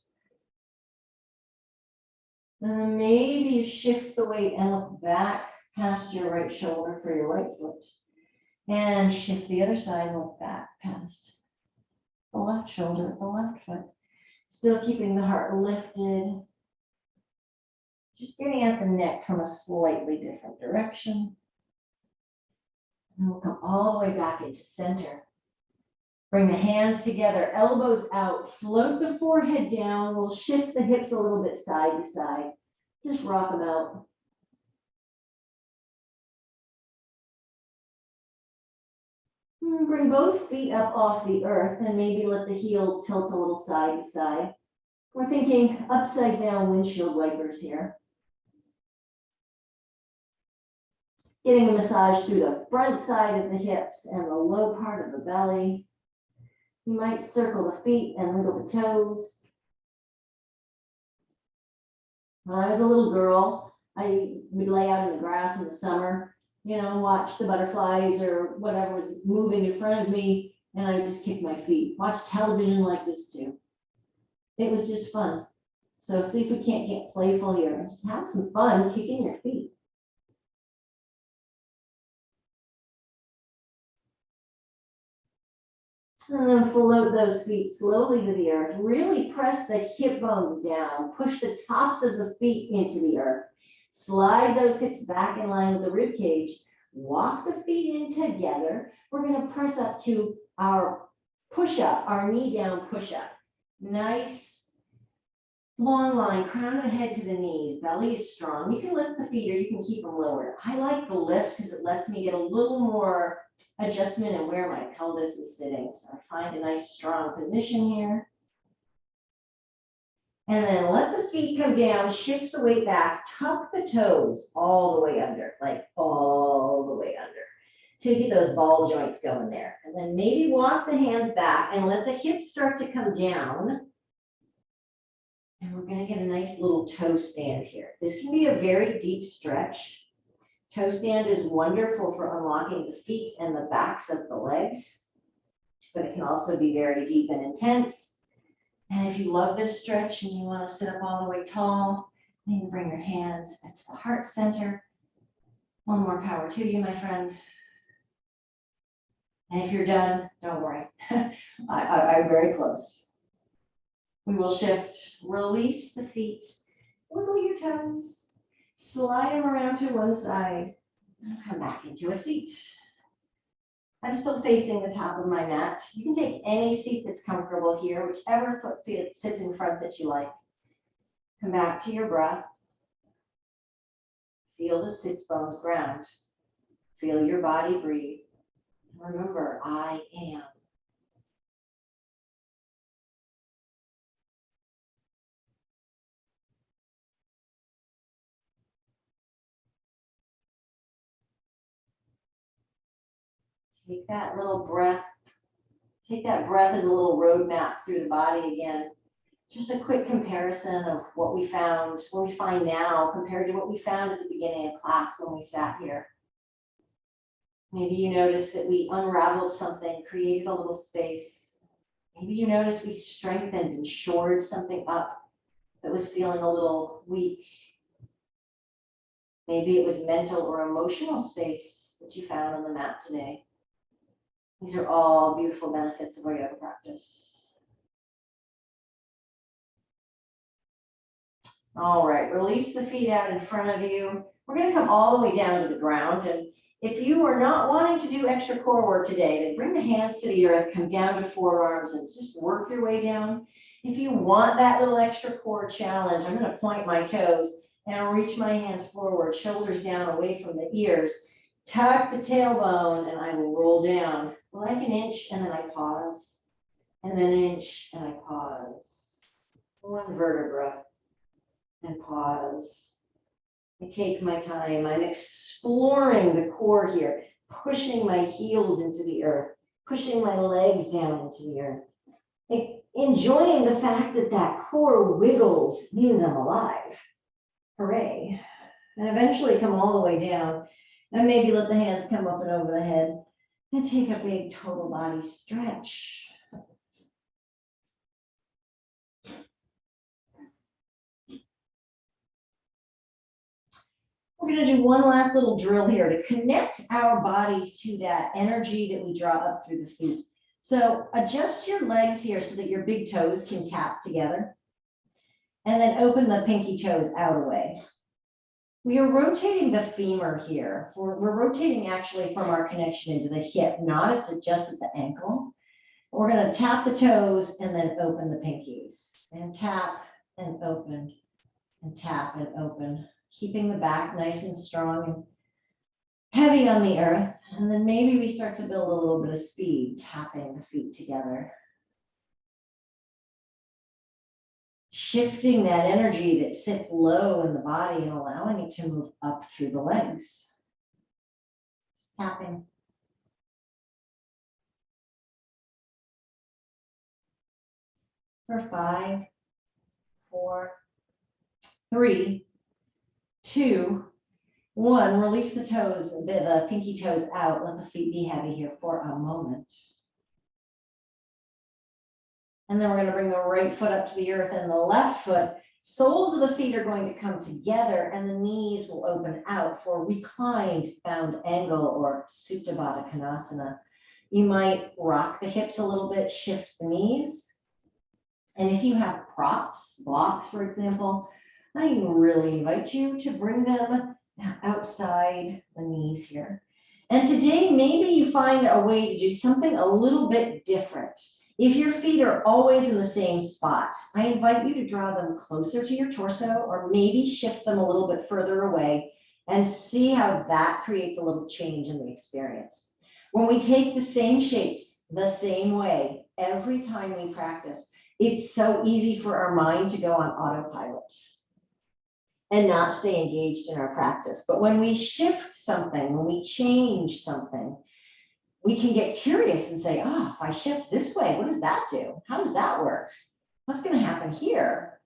[SPEAKER 1] And then maybe you shift the weight and look back past your right shoulder for your right foot. And shift the other side and look back past the left shoulder, the left foot. Still keeping the heart lifted. Just getting at the neck from a slightly different direction. And we'll come all the way back into center. Bring the hands together, elbows out, float the forehead down. We'll shift the hips a little bit side to side. Just rock them out. And bring both feet up off the earth and maybe let the heels tilt a little side to side. We're thinking upside down windshield wipers here. Getting a massage through the front side of the hips and the low part of the belly. You might circle the feet and wiggle the toes. When I was a little girl, I would lay out in the grass in the summer, you know, watch the butterflies or whatever was moving in front of me, and I would just kick my feet. Watch television like this too. It was just fun. So see if we can't get playful here and just have some fun kicking your feet. And then float those feet slowly to the earth. Really press the hip bones down. Push the tops of the feet into the earth. Slide those hips back in line with the rib cage. Walk the feet in together. We're going to press up to our push-up, our knee down push-up. Nice long line, crown of the head to the knees. Belly is strong. You can lift the feet or you can keep them lower. I like the lift because it lets me get a little more adjustment in where my pelvis is sitting. So I find a nice strong position here. And then let the feet come down, shift the weight back, tuck the toes all the way under, like all the way under. To get those ball joints going there. And then maybe walk the hands back and let the hips start to come down. And we're going to get a nice little toe stand here. This can be a very deep stretch. Toe stand is wonderful for unlocking the feet and the backs of the legs, but it can also be very deep and intense. And if you love this stretch and you want to sit up all the way tall, you can bring your hands to the heart center. One more power to you, my friend. And if you're done, don't worry. I'm very close. We will shift, release the feet, wiggle your toes, slide them around to one side, and come back into a seat. I'm still facing the top of my mat. You can take any seat that's comfortable here, whichever foot sits in front that you like. Come back to your breath. Feel the sits bones ground. Feel your body breathe. Remember, I am. Take that little breath. Take that breath as a little roadmap through the body again. Just a quick comparison of what we found, what we find now compared to what we found at the beginning of class when we sat here. Maybe you noticed that we unraveled something, created a little space. Maybe you noticed we strengthened and shored something up that was feeling a little weak. Maybe it was mental or emotional space that you found on the mat today. These are all beautiful benefits of our yoga practice. All right, release the feet out in front of you. We're going to come all the way down to the ground. And if you are not wanting to do extra core work today, then bring the hands to the earth, come down to forearms, and just work your way down. If you want that little extra core challenge, I'm going to point my toes and reach my hands forward, shoulders down away from the ears. Tuck the tailbone, and I will roll down like an inch, and then I pause, and then an inch, and I pause. One vertebra, and pause. I take my time. I'm exploring the core here, pushing my heels into the earth, pushing my legs down into the earth. Enjoying the fact that that core wiggles means I'm alive. Hooray. And eventually come all the way down. And maybe let the hands come up and over the head. And take a big total body stretch. We're going to do one last little drill here to connect our bodies to that energy that we draw up through the feet. So adjust your legs here so that your big toes can tap together. And then open the pinky toes out away. We are rotating the femur here. We're rotating actually from our connection into the hip, not just at the ankle. We're going to tap the toes and then open the pinkies. And tap and open and tap and open. Keeping the back nice and strong and heavy on the earth. And then maybe we start to build a little bit of speed, tapping the feet together. Shifting that energy that sits low in the body and allowing it to move up through the legs. Tapping. For 5, 4, 3, 2, 1. Release the toes, the pinky toes out. Let the feet be heavy here for a moment. And then we're going to bring the right foot up to the earth and the left foot. Soles of the feet are going to come together and the knees will open out for reclined bound angle or Supta Badakanasana. You might rock the hips a little bit, shift the knees. And if you have props, blocks, for example, I really invite you to bring them outside the knees here. And today, maybe you find a way to do something a little bit different. If your feet are always in the same spot, I invite you to draw them closer to your torso or maybe shift them a little bit further away and see how that creates a little change in the experience. When we take the same shapes, the same way, every time we practice, it's so easy for our mind to go on autopilot and not stay engaged in our practice. But when we shift something, when we change something, we can get curious and say, oh, if I shift this way, what does that do? How does that work? What's going to happen here?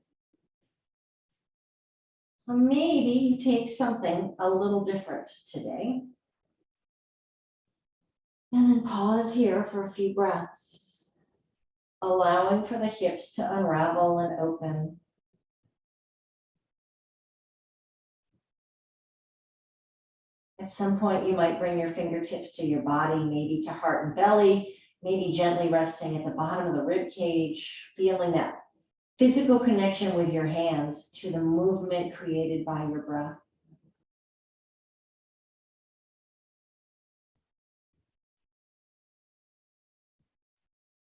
[SPEAKER 1] So maybe you take something a little different today. And then pause here for a few breaths, allowing for the hips to unravel and open. At some point, you might bring your fingertips to your body, maybe to heart and belly, maybe gently resting at the bottom of the rib cage, feeling that physical connection with your hands to the movement created by your breath.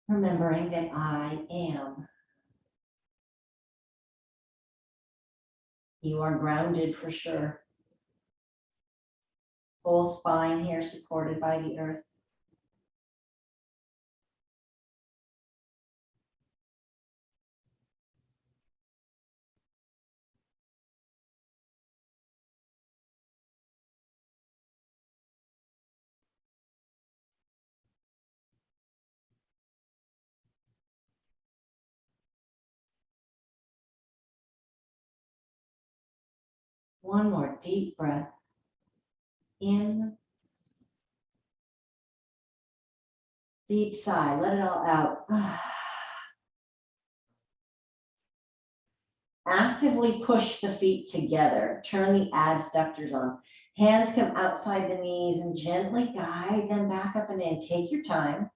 [SPEAKER 1] Remembering that I am. You are grounded for sure. Full spine here supported by the earth. One more deep breath. In. Deep sigh. Let it all out. Actively push the feet together. Turn the adductors on. Hands come outside the knees and gently guide them back up and in. Take your time.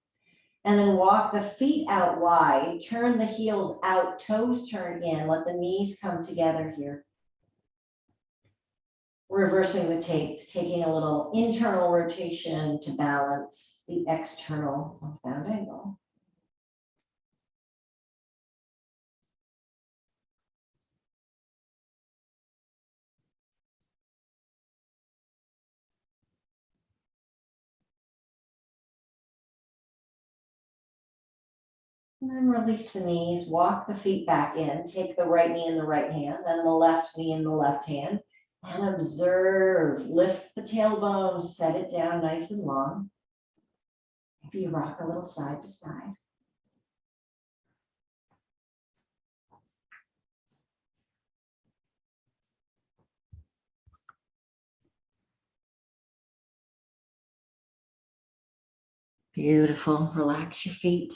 [SPEAKER 1] And then walk the feet out wide. Turn the heels out. Toes turn in. Let the knees come together here. Reversing the tape. Taking a little internal rotation to balance the external bound angle. And then release the knees, walk the feet back in, take the right knee in the right hand, then the left knee in the left hand, and observe, lift the tailbone, set it down nice and long. Maybe you rock a little side to side. Beautiful, relax your feet.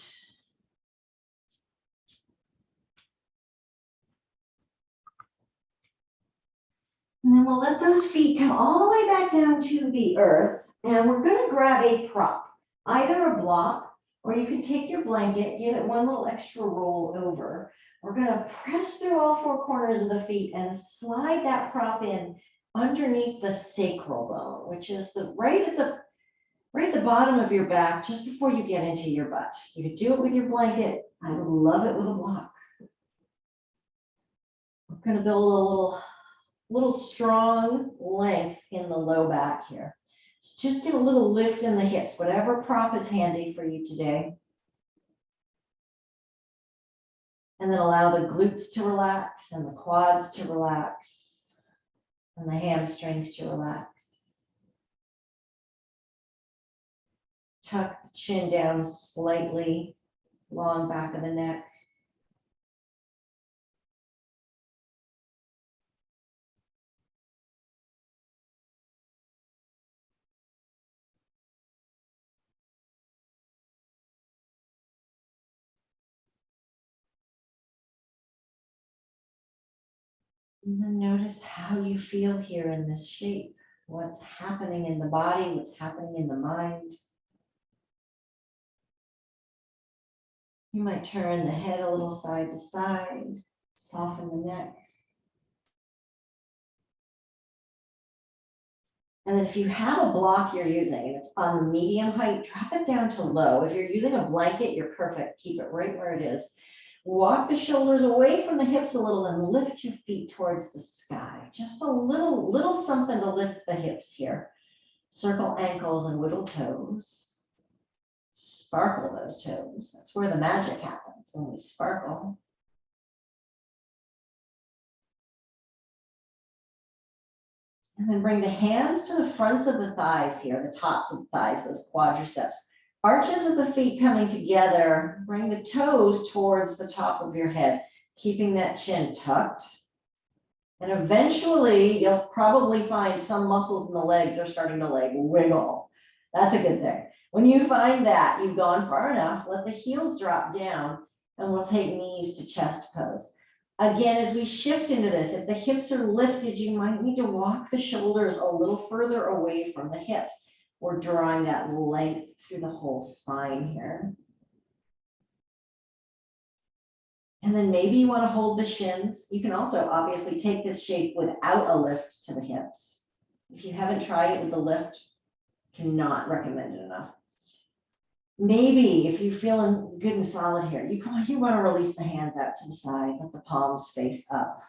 [SPEAKER 1] And then we'll let those feet come all the way back down to the earth. And we're going to grab a prop, either a block, or you can take your blanket, give it one little extra roll over. We're going to press through all four corners of the feet and slide that prop in underneath the sacral bone, which is right at the bottom of your back, just before you get into your butt. You could do it with your blanket. I love it with a block. We're going to build a little strong length in the low back here. So just get a little lift in the hips, whatever prop is handy for you today. And then allow the glutes to relax and the quads to relax and the hamstrings to relax. Tuck the chin down slightly, long back of the neck. And then notice how you feel here in this shape. What's happening in the body, what's happening in the mind. You might turn the head a little side to side, soften the neck. And then if you have a block you're using and it's on medium height, drop it down to low. If you're using a blanket, you're perfect. Keep it right where it is. Walk the shoulders away from the hips a little and lift your feet towards the sky. Just a little something to lift the hips here. Circle ankles and whittle toes. Sparkle those toes. That's where the magic happens, when we sparkle. And then bring the hands to the fronts of the thighs here, the tops of the thighs, those quadriceps. Arches of the feet coming together. Bring the toes towards the top of your head, keeping that chin tucked. And eventually, you'll probably find some muscles in the legs are starting to like wiggle. That's a good thing. When you find that you've gone far enough, let the heels drop down and we'll take knees to chest pose. Again, as we shift into this, if the hips are lifted, you might need to walk the shoulders a little further away from the hips. We're drawing that length through the whole spine here. And then maybe you want to hold the shins. You can also obviously take this shape without a lift to the hips. If you haven't tried it with the lift, cannot recommend it enough. Maybe if you're feeling good and solid here, you want to release the hands out to the side, let the palms face up.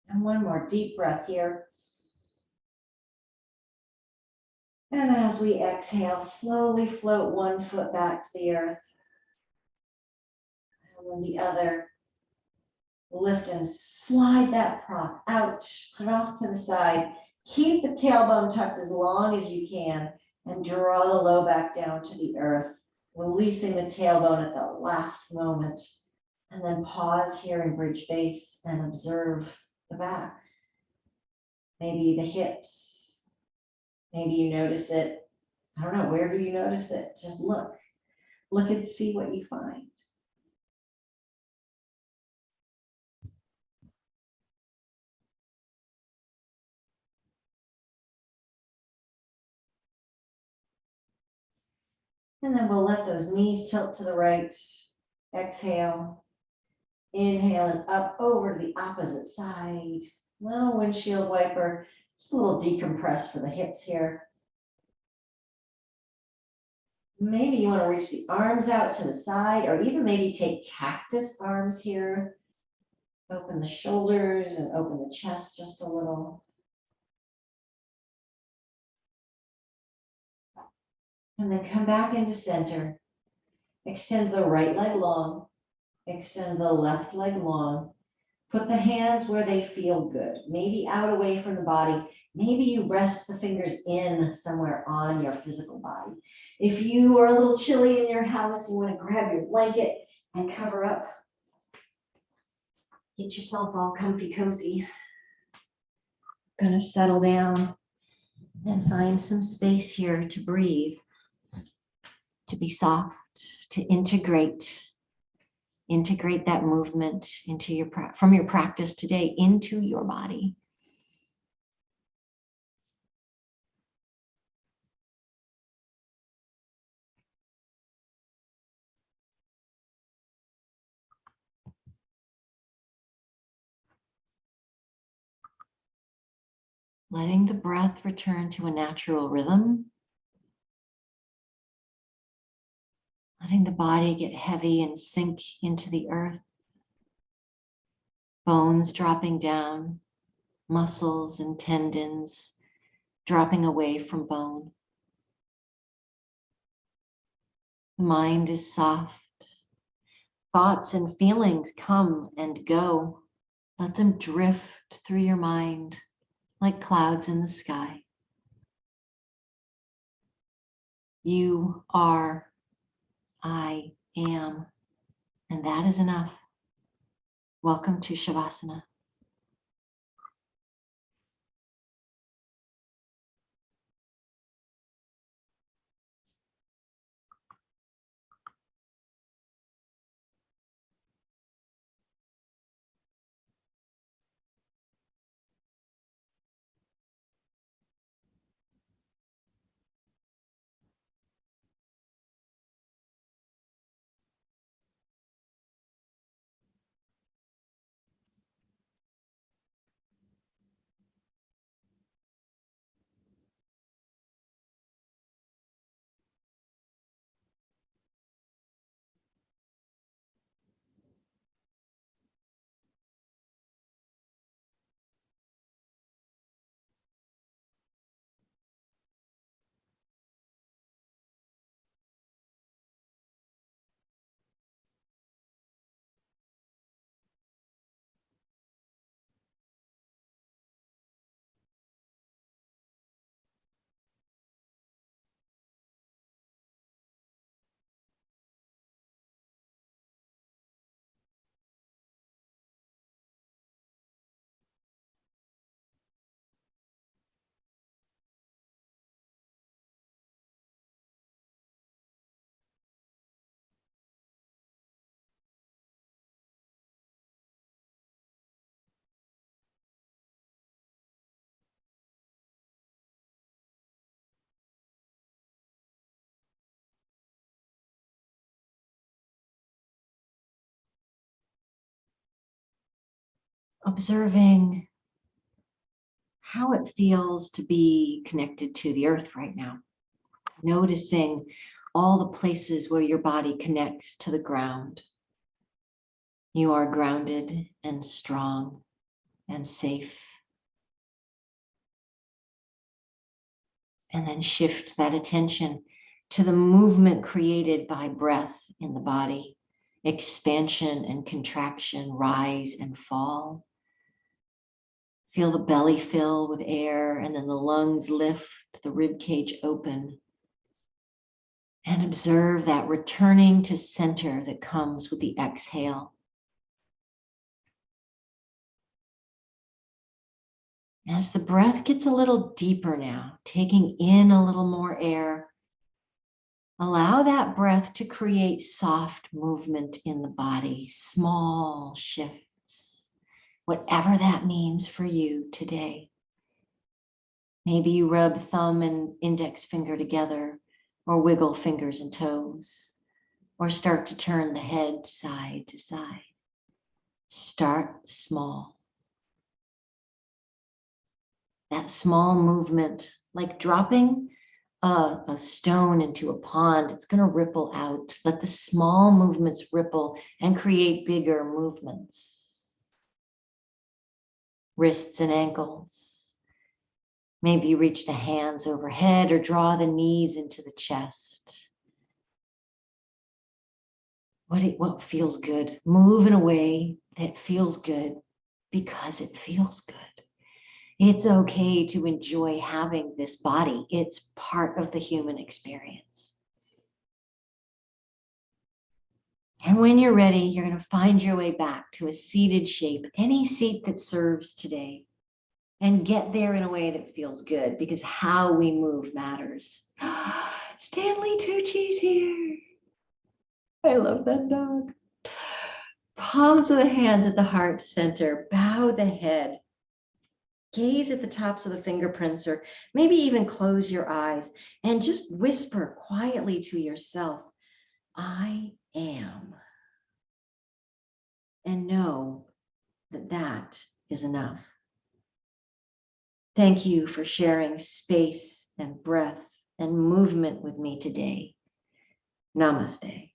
[SPEAKER 1] And one more deep breath here. And as we exhale, slowly float one foot back to the earth. And then the other. Lift and slide that prop out, put it off to the side. Keep the tailbone tucked as long as you can and draw the low back down to the earth, releasing the tailbone at the last moment. And then pause here in bridge base and observe the back. Maybe the hips. Maybe you notice it. I don't know, where do you notice it? Just look. Look and see what you find. And then we'll let those knees tilt to the right. Exhale. Inhale and up over to the opposite side. Little windshield wiper. Just a little decompress for the hips here. Maybe you want to reach the arms out to the side, or even maybe take cactus arms here. Open the shoulders and open the chest just a little. And then come back into center. Extend the right leg long. Extend the left leg long. Put the hands where they feel good. Maybe out away from the body. Maybe you rest the fingers in somewhere on your physical body. If you are a little chilly in your house, you want to grab your blanket and cover up. Get yourself all comfy cozy. Gonna settle down and find some space here to breathe, to be soft, to integrate that movement into your from your practice today into your body. Letting the breath return to a natural rhythm. letting the body get heavy and sink into the earth. Bones dropping down, muscles and tendons dropping away from bone. The mind is soft. Thoughts and feelings come and go. Let them drift through your mind like clouds in the sky. You are, I am, and that is enough. Welcome to Shavasana. Observing how it feels to be connected to the earth right now. Noticing all the places where your body connects to the ground. You are grounded and strong and safe. And then shift that attention to the movement created by breath in the body. Expansion and contraction, rise and fall. Feel the belly fill with air and then the lungs lift, the rib cage open. And observe that returning to center that comes with the exhale. As the breath gets a little deeper now, taking in a little more air, allow that breath to create soft movement in the body, small shifts, whatever that means for you today. Maybe you rub thumb and index finger together, or wiggle fingers and toes, or start to turn the head side to side. Start small. That small movement, like dropping a stone into a pond, it's going to ripple out. Let the small movements ripple and create bigger movements. Wrists and ankles. Maybe you reach the hands overhead or draw the knees into the chest. What feels good? Move in a way that feels good because it feels good. It's okay to enjoy having this body. It's part of the human experience. And when you're ready, you're going to find your way back to a seated shape, any seat that serves today, and get there in a way that feels good, because how we move matters. Stanley Tucci's here. I love that dog. Palms of the hands at the heart center. Bow the head. Gaze at the tops of the fingerprints, or maybe even close your eyes and just whisper quietly to yourself, I am. And know that that is enough. Thank you for sharing space and breath and movement with me today. Namaste.